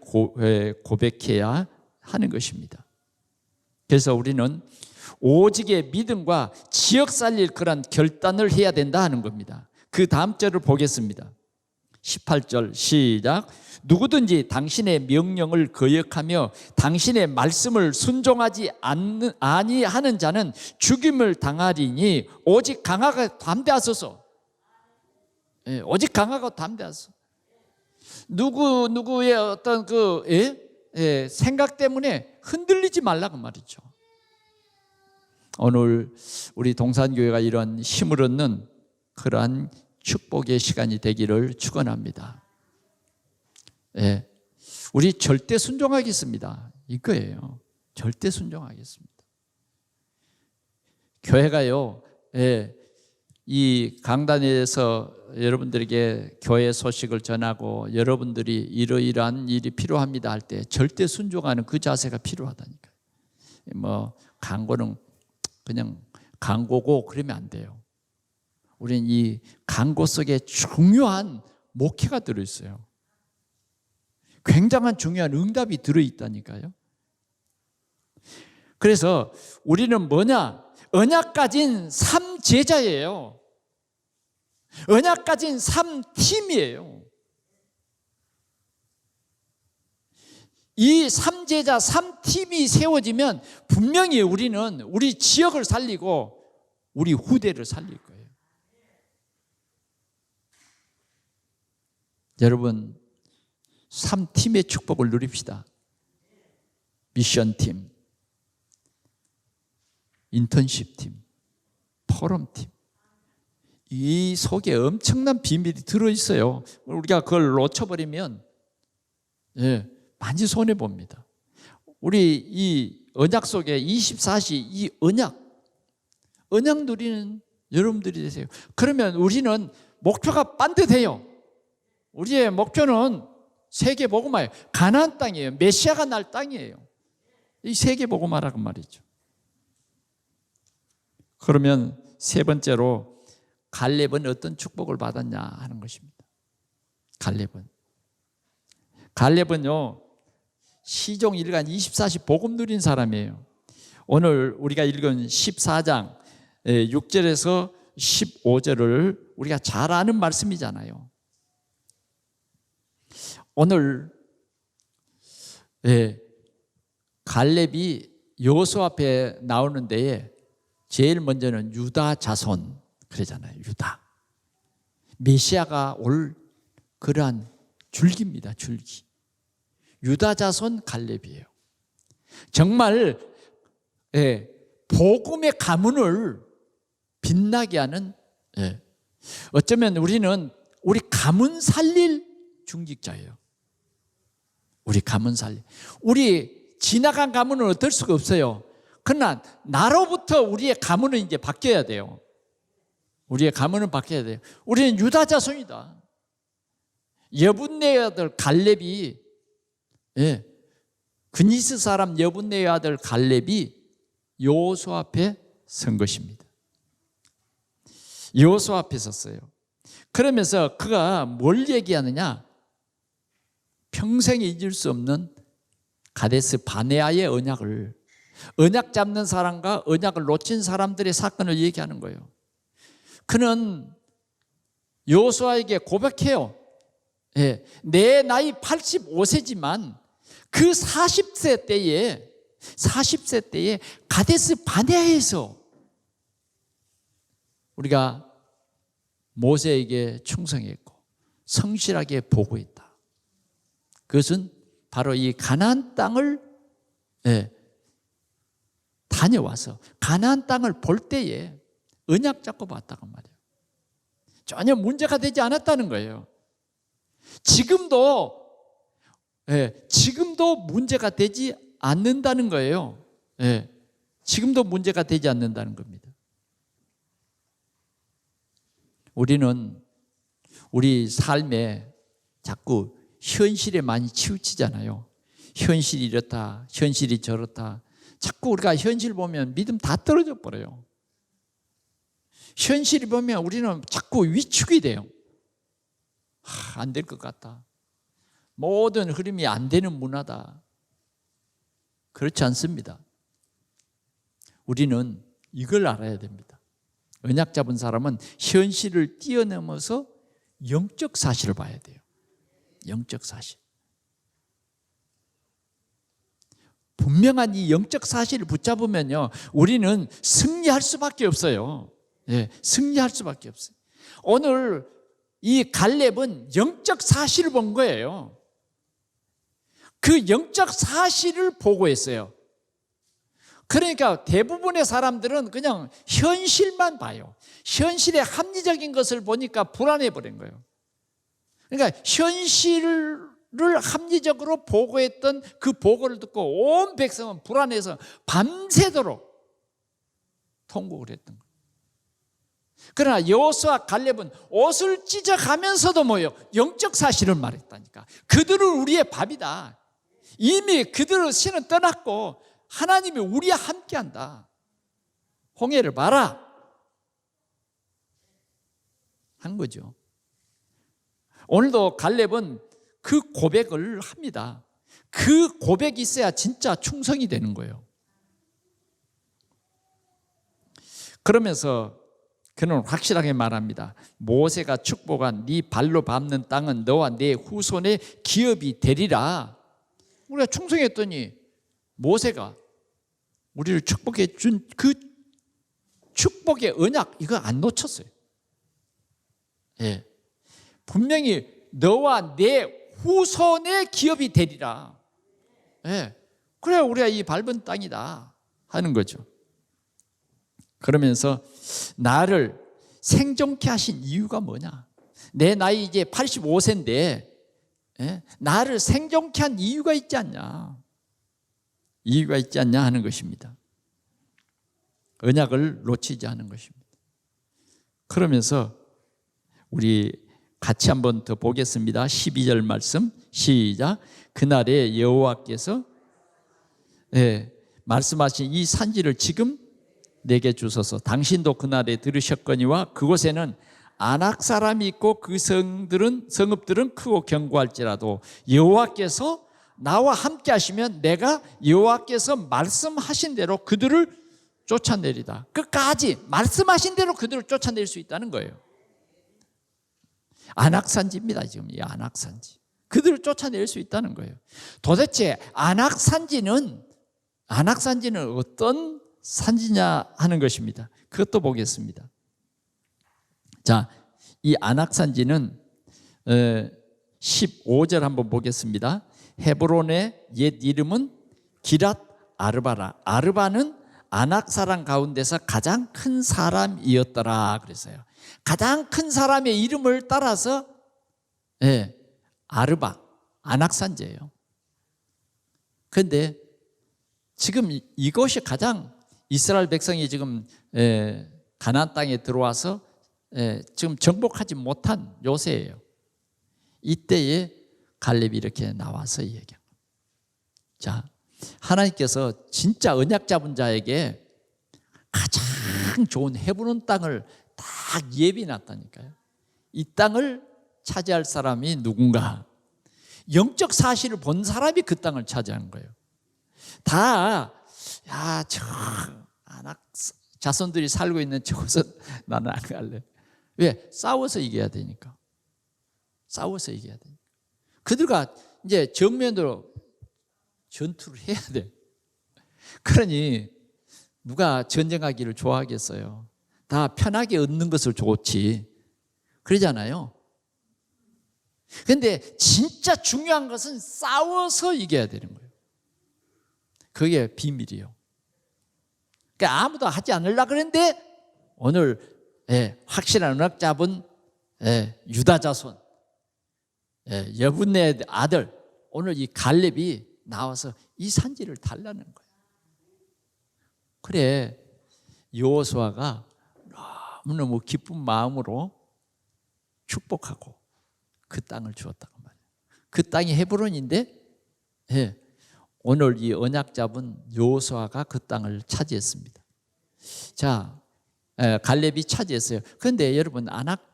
고백해야 하는 것입니다. 그래서 우리는 오직의 믿음과 지역 살릴 그런 결단을 해야 된다 하는 겁니다. 그 다음 절을 보겠습니다. 18절 시작. 누구든지 당신의 명령을 거역하며 당신의 말씀을 순종하지 아니하는 자는 죽임을 당하리니 오직 강하고 담대하소서. 오직 강하고 담대하소서. 누구의 어떤 생각 때문에 흔들리지 말라고 말이죠. 오늘 우리 동산교회가 이런 힘을 얻는 그러한 축복의 시간이 되기를 축원합니다. 우리 절대 순종하겠습니다. 이거예요. 절대 순종하겠습니다. 교회가요, 이 강단에서 여러분들에게 교회 소식을 전하고 여러분들이 이러이러한 일이 필요합니다 할 때 절대 순종하는 그 자세가 필요하다니까요. 뭐 광고는 그냥 광고고 그러면 안 돼요. 우리는 이 광고 속에 중요한 목회가 들어있어요. 굉장한 중요한 응답이 들어있다니까요. 그래서 우리는 뭐냐? 언약 가진 3제자예요. 언약 가진 3팀이에요. 이 3제자 3팀이 세워지면 분명히 우리는 우리 지역을 살리고 우리 후대를 살릴 거예요. 여러분 3팀의 축복을 누립시다. 미션팀, 인턴십팀, 포럼팀. 이 속에 엄청난 비밀이 들어있어요. 우리가 그걸 놓쳐버리면 많이 손해봅니다. 우리 이 언약 속에 24시 이 언약 누리는 여러분들이 되세요. 그러면 우리는 목표가 반듯해요. 우리의 목표는 세계 복음화예요. 가나안 땅이에요. 메시아가 날 땅이에요. 이 세계 복음화라고 말이죠. 그러면 세 번째로 갈렙은 어떤 축복을 받았냐 하는 것입니다. 갈렙은요 시종 일간 24시 복음 누린 사람이에요. 오늘 우리가 읽은 14장 6절에서 15절을 우리가 잘 아는 말씀이잖아요. 오늘 갈렙이 여호수아 앞에 나오는 데에 제일 먼저는 유다 자손 그러잖아요. 유다 메시아가 올 그러한 줄기입니다. 줄기. 유다 자손 갈렙이에요. 정말 복음의 가문을 빛나게 하는 어쩌면 우리는 우리 가문 살릴 중직자예요. 우리 가문 살릴. 우리 지나간 가문은 어떨 수가 없어요. 그러나 나로부터 우리의 가문은 이제 바뀌어야 돼요. 우리의 가문은 바뀌어야 돼요. 우리는 유다 자손이다. 여분네의 아들 갈렙이 그니스 사람 여분네의 아들 갈렙이 여호수아 앞에 선 것입니다. 여호수아 앞에 섰어요. 그러면서 그가 뭘 얘기하느냐? 평생 잊을 수 없는 가데스 바네아의 언약을, 언약 잡는 사람과 언약을 놓친 사람들의 사건을 얘기하는 거예요. 그는 여호수아에게 고백해요. 내 나이 85세지만 그 40세 때에 가데스 바네아에서 우리가 모세에게 충성했고 성실하게 보고했다. 그것은 바로 이 가나안 땅을 다녀와서 가나안 땅을 볼 때에 언약 잡고 봤다고 말이에요. 전혀 문제가 되지 않았다는 거예요. 지금도 문제가 되지 않는다는 거예요. 지금도 문제가 되지 않는다는 겁니다. 우리는 우리 삶에 자꾸 현실에 많이 치우치잖아요. 현실이 이렇다, 현실이 저렇다. 자꾸 우리가 현실 보면 믿음 다 떨어져 버려요. 현실이 보면 우리는 자꾸 위축이 돼요. 안 될 것 같다. 모든 흐름이 안 되는 문화다. 그렇지 않습니다. 우리는 이걸 알아야 됩니다. 언약 잡은 사람은 현실을 뛰어넘어서 영적 사실을 봐야 돼요. 영적 사실. 분명한 이 영적 사실을 붙잡으면요, 우리는 승리할 수밖에 없어요. 승리할 수밖에 없어요. 오늘 이 갈렙은 영적 사실을 본 거예요. 그 영적 사실을 보고했어요. 그러니까 대부분의 사람들은 그냥 현실만 봐요. 현실의 합리적인 것을 보니까 불안해 버린 거예요. 그러니까 현실을 합리적으로 보고했던 그 보고를 듣고 온 백성은 불안해서 밤새도록 통곡을 했던 거예요. 그러나 여호수아 갈렙은 옷을 찢어가면서도 뭐예요? 영적 사실을 말했다니까. 그들은 우리의 밥이다. 이미 그들의 신은 떠났고 하나님이 우리와 함께한다. 홍해를 봐라 한 거죠. 오늘도 갈렙은 그 고백을 합니다. 그 고백이 있어야 진짜 충성이 되는 거예요. 그러면서 그는 확실하게 말합니다. 모세가 축복한 네 발로 밟는 땅은 너와 네 후손의 기업이 되리라. 우리가 충성했더니 모세가 우리를 축복해 준 그 축복의 언약 이거 안 놓쳤어요. 예. 분명히 너와 내 후손의 기업이 되리라. 예. 그래 우리가 이 밟은 땅이다 하는 거죠. 그러면서 나를 생존케 하신 이유가 뭐냐? 내 나이 이제 85세인데 나를 생존케 한 이유가 있지 않냐? 이유가 있지 않냐 하는 것입니다. 언약을 놓치지 않은 것입니다. 그러면서 우리 같이 한번 더 보겠습니다. 12절 말씀 시작. 그날에 여호와께서 말씀하신 이 산지를 지금 내게 주소서. 당신도 그날에 들으셨거니와 그곳에는 아낙 사람이 있고 그 성읍들은 크고 견고할지라도 여호와께서 나와 함께 하시면 내가 여호와께서 말씀하신 대로 그들을 쫓아내리다. 끝까지 말씀하신 대로 그들을 쫓아낼 수 있다는 거예요. 아낙산지입니다. 지금 이 아낙산지. 그들을 쫓아낼 수 있다는 거예요. 도대체 아낙산지는 어떤 산지냐 하는 것입니다. 그것도 보겠습니다. 자, 이 아낙산지는 15절 한번 보겠습니다. 헤브론의 옛 이름은 기랏 아르바라. 아르바는 아낙 사람 가운데서 가장 큰 사람이었더라 그랬어요. 가장 큰 사람의 이름을 따라서 아르바, 아낙산지예요. 그런데 지금 이것이 가장 이스라엘 백성이 지금 가나안 땅에 들어와서 지금 정복하지 못한 요새예요. 이때에 갈렙이 이렇게 나와서 얘기합니다. 자, 하나님께서 진짜 언약 잡은 자에게 가장 좋은 헤브론 땅을 딱 예비해놨다니까요. 이 땅을 차지할 사람이 누군가? 영적 사실을 본 사람이 그 땅을 차지한 거예요. 저 아낙 자손들이 살고 있는 저곳은 나는 안 갈래. 왜? 싸워서 이겨야 되니까. 싸워서 이겨야 되니까. 그들과 이제 정면으로 전투를 해야 돼. 그러니 누가 전쟁하기를 좋아하겠어요? 다 편하게 얻는 것을 좋지. 그러잖아요. 그런데 진짜 중요한 것은 싸워서 이겨야 되는 거예요. 그게 비밀이에요. 그러니까 아무도 하지 않으려고 그랬는데 오늘 확실한 언약 잡은 유다 자손 여분네 아들 오늘 이 갈렙이 나와서 이 산지를 달라는 거예요. 그래 여호수아가 너무너무 기쁜 마음으로 축복하고 그 땅을 주었다고 말이에요. 그 땅이 헤브론인데 오늘 이 언약 잡은 여호수아가 그 땅을 차지했습니다. 자, 갈렙이 차지했어요. 그런데 여러분 아낙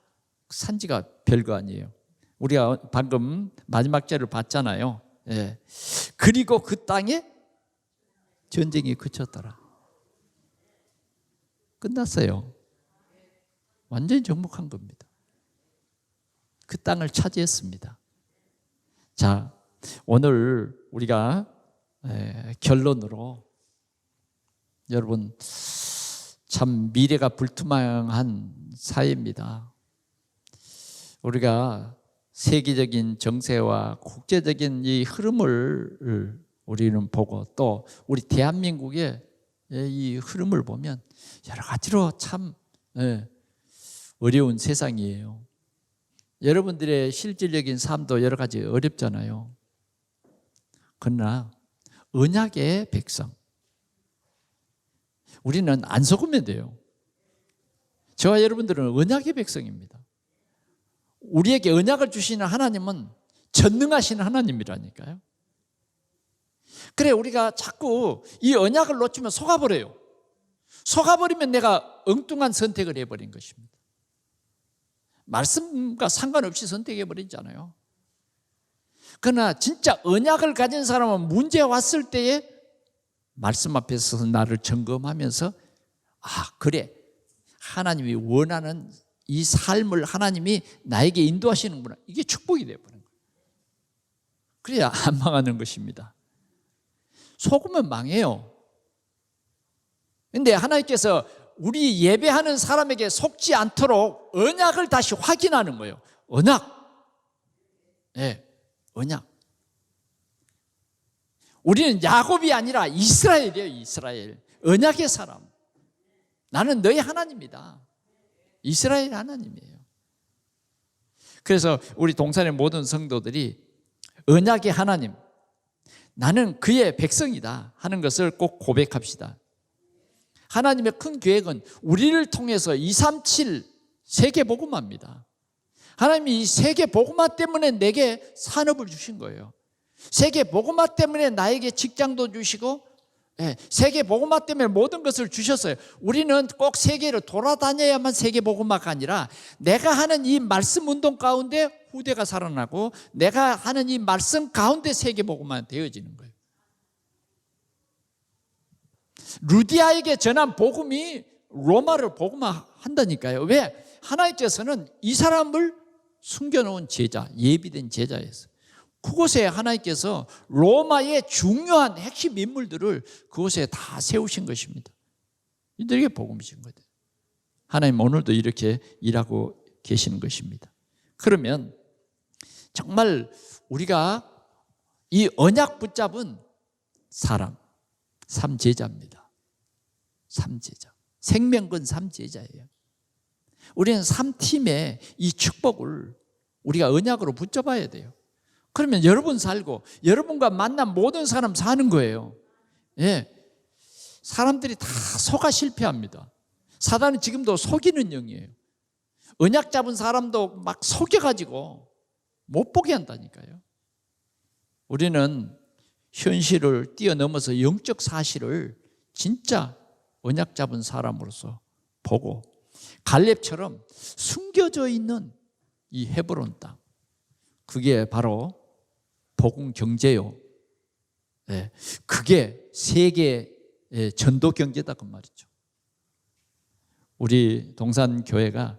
산지가 별거 아니에요. 우리가 방금 마지막 절을 봤잖아요. 그리고 그 땅에 전쟁이 그쳤더라. 끝났어요. 완전히 정복한 겁니다. 그 땅을 차지했습니다. 자, 오늘 우리가 결론으로 여러분 참 미래가 불투명한 사회입니다. 우리가 세계적인 정세와 국제적인 이 흐름을 우리는 보고 또 우리 대한민국의 이 흐름을 보면 여러 가지로 참 어려운 세상이에요. 여러분들의 실질적인 삶도 여러 가지 어렵잖아요. 그러나 언약의 백성, 우리는 안 속으면 돼요. 저와 여러분들은 언약의 백성입니다. 우리에게 언약을 주시는 하나님은 전능하신 하나님이라니까요. 그래, 우리가 자꾸 이 언약을 놓치면 속아버려요. 속아버리면 내가 엉뚱한 선택을 해버린 것입니다. 말씀과 상관없이 선택해버리잖아요. 그러나 진짜 언약을 가진 사람은 문제 왔을 때에 말씀 앞에서 나를 점검하면서 그래, 하나님이 원하는 이 삶을 하나님이 나에게 인도하시는구나. 이게 축복이 되어버린 거예요. 그래야 안 망하는 것입니다. 속으면 망해요. 그런데 하나님께서 우리 예배하는 사람에게 속지 않도록 언약을 다시 확인하는 거예요. 언약. 언약. 우리는 야곱이 아니라 이스라엘이에요. 이스라엘. 언약의 사람. 나는 너희 하나님이다. 이스라엘 하나님이에요. 그래서 우리 동산의 모든 성도들이 언약의 하나님, 나는 그의 백성이다 하는 것을 꼭 고백합시다. 하나님의 큰 계획은 우리를 통해서 237 세계복음화입니다. 하나님이 이 세계복음화 때문에 내게 산업을 주신 거예요. 세계복음화 때문에 나에게 직장도 주시고 세계복음화 때문에 모든 것을 주셨어요. 우리는 꼭 세계를 돌아다녀야만 세계복음화가 아니라 내가 하는 이 말씀 운동 가운데 후대가 살아나고 내가 하는 이 말씀 가운데 세계복음화 되어지는 거예요. 루디아에게 전한 복음이 로마를 복음화한다니까요. 왜? 하나님께서는 이 사람을 숨겨놓은 제자, 예비된 제자였어요. 그곳에 하나님께서 로마의 중요한 핵심 인물들을 그곳에 다 세우신 것입니다. 이들에게 복음을 주신 거예요. 하나님 오늘도 이렇게 일하고 계시는 것입니다. 그러면 정말 우리가 이 언약 붙잡은 사람, 삼제자입니다. 삼제자. 생명근 삼제자예요. 우리는 3팀의 이 축복을 우리가 언약으로 붙잡아야 돼요. 그러면 여러분 살고 여러분과 만난 모든 사람 사는 거예요. 사람들이 다 속아 실패합니다. 사단은 지금도 속이는 영이에요. 언약 잡은 사람도 막 속여가지고 못 보게 한다니까요. 우리는 현실을 뛰어넘어서 영적 사실을 진짜 언약 잡은 사람으로서 보고 갈렙처럼 숨겨져 있는 이 헤브론 땅, 그게 바로 복음 경제요. 그게 세계 전도 경제다 그 말이죠. 우리 동산교회가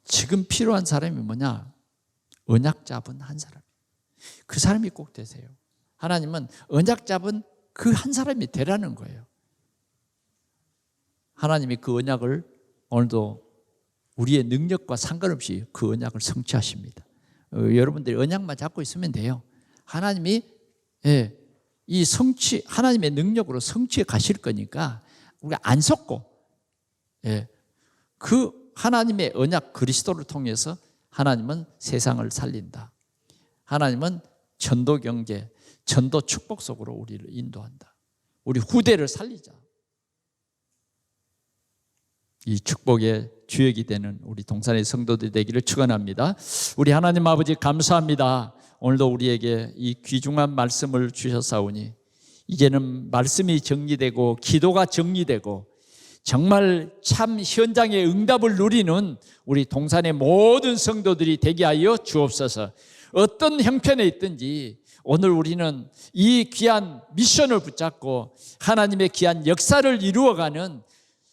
지금 필요한 사람이 뭐냐? 언약 잡은 한 사람. 그 사람이 꼭 되세요. 하나님은 언약 잡은 그 한 사람이 되라는 거예요. 하나님이 그 언약을 오늘도 우리의 능력과 상관없이 그 언약을 성취하십니다. 여러분들이 언약만 잡고 있으면 돼요. 하나님이 이 성취, 하나님의 능력으로 성취해 가실 거니까 우리가 안 속고 그 하나님의 언약 그리스도를 통해서 하나님은 세상을 살린다. 하나님은 전도 경제, 전도 축복 속으로 우리를 인도한다. 우리 후대를 살리자. 이 축복의 주역이 되는 우리 동산의 성도들이 되기를 축원합니다. 우리 하나님 아버지 감사합니다. 오늘도 우리에게 이 귀중한 말씀을 주셨사오니 이제는 말씀이 정리되고 기도가 정리되고 정말 참 현장의 응답을 누리는 우리 동산의 모든 성도들이 되게 하여 주옵소서. 어떤 형편에 있든지 오늘 우리는 이 귀한 미션을 붙잡고 하나님의 귀한 역사를 이루어가는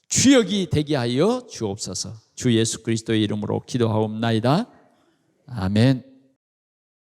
주역이 되게 하여 주옵소서. 주 예수 그리스도의 이름으로 기도하옵나이다. 아멘.